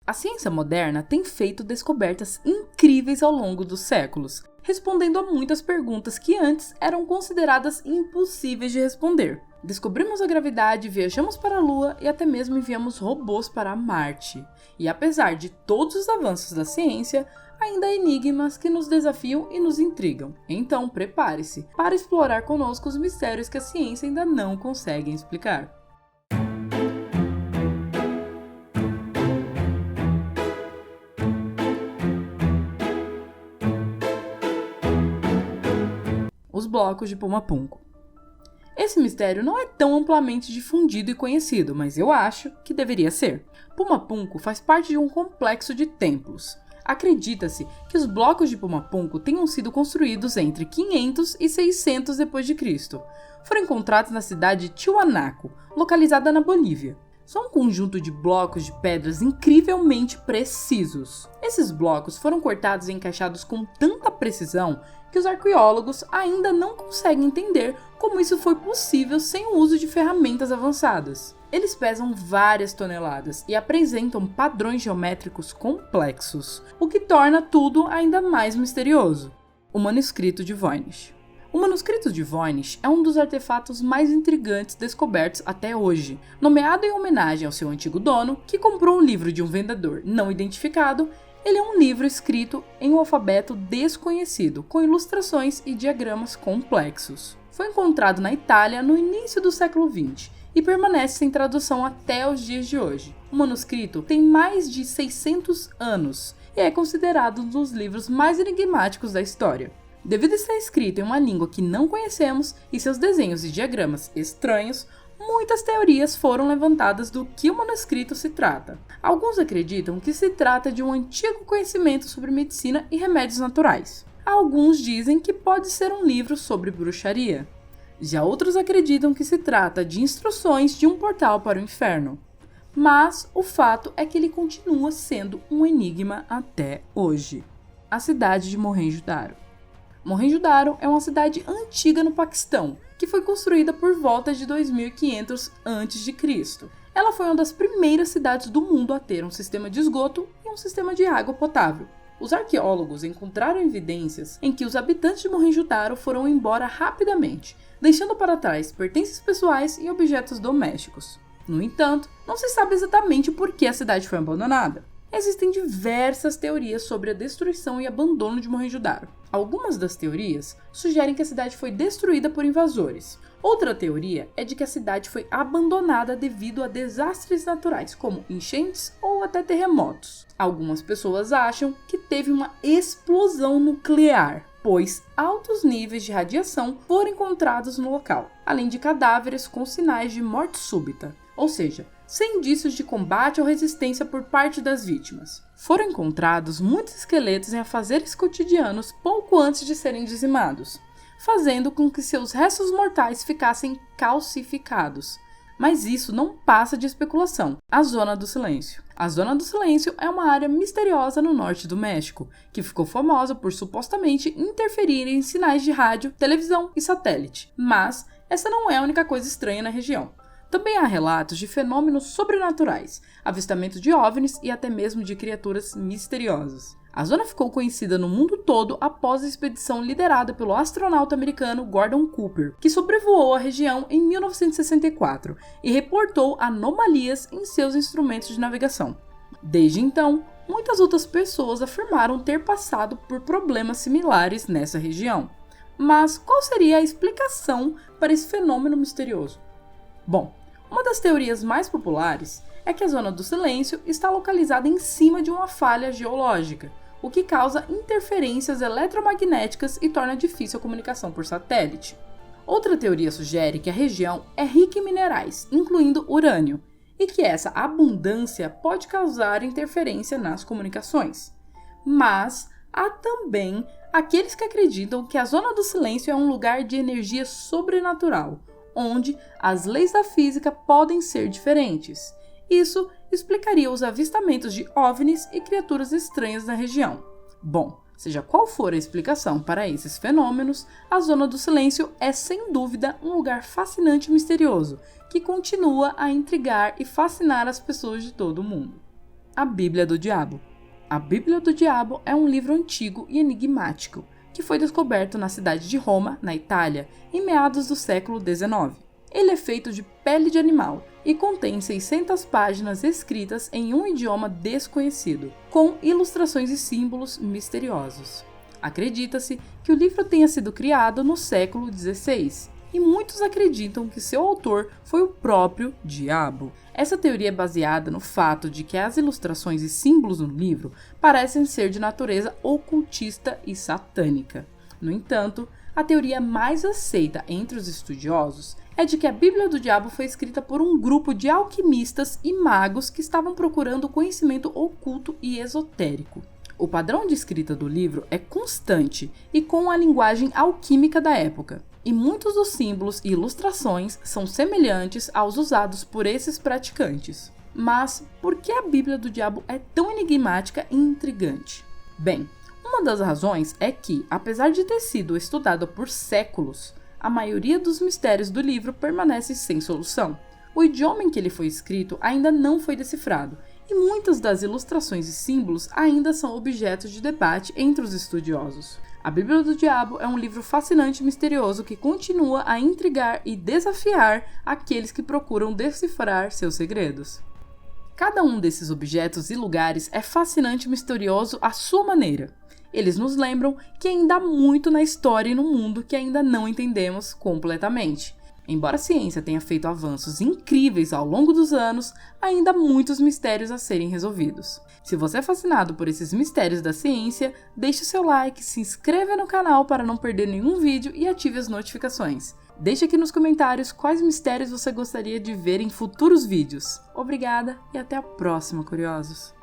A ciência moderna tem feito descobertas incríveis ao longo dos séculos, respondendo a muitas perguntas que antes eram consideradas impossíveis de responder. Descobrimos a gravidade, viajamos para a Lua e até mesmo enviamos robôs para Marte. E apesar de todos os avanços da ciência, ainda há enigmas que nos desafiam e nos intrigam. Então, prepare-se para explorar conosco os mistérios que a ciência ainda não consegue explicar. Os blocos de Pumapunku. Esse mistério não é tão amplamente difundido e conhecido, mas eu acho que deveria ser. Pumapunku faz parte de um complexo de templos. Acredita-se que os blocos de Pumapunku tenham sido construídos entre 500 e 600 d.C. Foram encontrados na cidade de Tiwanaku, localizada na Bolívia. São um conjunto de blocos de pedras incrivelmente precisos. Esses blocos foram cortados e encaixados com tanta precisão que os arqueólogos ainda não conseguem entender como isso foi possível sem o uso de ferramentas avançadas. Eles pesam várias toneladas e apresentam padrões geométricos complexos, o que torna tudo ainda mais misterioso. O manuscrito de Voynich. O manuscrito de Voynich é um dos artefatos mais intrigantes descobertos até hoje. Nomeado em homenagem ao seu antigo dono, que comprou um livro de um vendedor não identificado, ele é um livro escrito em um alfabeto desconhecido, com ilustrações e diagramas complexos. Foi encontrado na Itália no início do século XX e permanece sem tradução até os dias de hoje. O manuscrito tem mais de 600 anos e é considerado um dos livros mais enigmáticos da história. Devido a estar escrito em uma língua que não conhecemos e seus desenhos e diagramas estranhos, muitas teorias foram levantadas do que o manuscrito se trata. Alguns acreditam que se trata de um antigo conhecimento sobre medicina e remédios naturais. Alguns dizem que pode ser um livro sobre bruxaria. Já outros acreditam que se trata de instruções de um portal para o inferno. Mas o fato é que ele continua sendo um enigma até hoje. A cidade de Mohenjo-Daro. Mohenjo-Daro é uma cidade antiga no Paquistão, que foi construída por volta de 2500 a.C. Ela foi uma das primeiras cidades do mundo a ter um sistema de esgoto e um sistema de água potável. Os arqueólogos encontraram evidências em que os habitantes de Mohenjo-Daro foram embora rapidamente, deixando para trás pertences pessoais e objetos domésticos. No entanto, não se sabe exatamente por que a cidade foi abandonada. Existem diversas teorias sobre a destruição e abandono de Mohenjo-Daro. Algumas das teorias sugerem que a cidade foi destruída por invasores. Outra teoria é de que a cidade foi abandonada devido a desastres naturais, como enchentes ou até terremotos. Algumas pessoas acham que teve uma explosão nuclear, pois altos níveis de radiação foram encontrados no local, além de cadáveres com sinais de morte súbita, ou seja, sem indícios de combate ou resistência por parte das vítimas. Foram encontrados muitos esqueletos em afazeres cotidianos pouco antes de serem dizimados, fazendo com que seus restos mortais ficassem calcificados. Mas isso não passa de especulação. A Zona do Silêncio. A Zona do Silêncio é uma área misteriosa no norte do México, que ficou famosa por supostamente interferir em sinais de rádio, televisão e satélite. Mas essa não é a única coisa estranha na região. Também há relatos de fenômenos sobrenaturais, avistamento de OVNIs e até mesmo de criaturas misteriosas. A zona ficou conhecida no mundo todo após a expedição liderada pelo astronauta americano Gordon Cooper, que sobrevoou a região em 1964 e reportou anomalias em seus instrumentos de navegação. Desde então, muitas outras pessoas afirmaram ter passado por problemas similares nessa região. Mas qual seria a explicação para esse fenômeno misterioso? Bom, uma das teorias mais populares é que a Zona do Silêncio está localizada em cima de uma falha geológica, o que causa interferências eletromagnéticas e torna difícil a comunicação por satélite. Outra teoria sugere que a região é rica em minerais, incluindo urânio, e que essa abundância pode causar interferência nas comunicações. Mas há também aqueles que acreditam que a Zona do Silêncio é um lugar de energia sobrenatural, onde as leis da física podem ser diferentes. Isso explicaria os avistamentos de OVNIs e criaturas estranhas na região. Bom, seja qual for a explicação para esses fenômenos, a Zona do Silêncio é sem dúvida um lugar fascinante e misterioso, que continua a intrigar e fascinar as pessoas de todo o mundo. A Bíblia do Diabo. A Bíblia do Diabo é um livro antigo e enigmático, que foi descoberto na cidade de Roma, na Itália, em meados do século XIX. Ele é feito de pele de animal e contém 600 páginas escritas em um idioma desconhecido, com ilustrações e símbolos misteriosos. Acredita-se que o livro tenha sido criado no século XVI, e muitos acreditam que seu autor foi o próprio diabo. Essa teoria é baseada no fato de que as ilustrações e símbolos no livro parecem ser de natureza ocultista e satânica. No entanto, a teoria mais aceita entre os estudiosos é de que a Bíblia do Diabo foi escrita por um grupo de alquimistas e magos que estavam procurando conhecimento oculto e esotérico. O padrão de escrita do livro é constante e com a linguagem alquímica da época, e muitos dos símbolos e ilustrações são semelhantes aos usados por esses praticantes. Mas por que a Bíblia do Diabo é tão enigmática e intrigante? Bem, uma das razões é que, apesar de ter sido estudada por séculos, a maioria dos mistérios do livro permanece sem solução. O idioma em que ele foi escrito ainda não foi decifrado, e muitas das ilustrações e símbolos ainda são objetos de debate entre os estudiosos. A Bíblia do Diabo é um livro fascinante e misterioso que continua a intrigar e desafiar aqueles que procuram decifrar seus segredos. Cada um desses objetos e lugares é fascinante e misterioso à sua maneira. Eles nos lembram que ainda há muito na história e no mundo que ainda não entendemos completamente. Embora a ciência tenha feito avanços incríveis ao longo dos anos, ainda há muitos mistérios a serem resolvidos. Se você é fascinado por esses mistérios da ciência, deixe o seu like, se inscreva no canal para não perder nenhum vídeo e ative as notificações. Deixe aqui nos comentários quais mistérios você gostaria de ver em futuros vídeos. Obrigada e até a próxima, curiosos!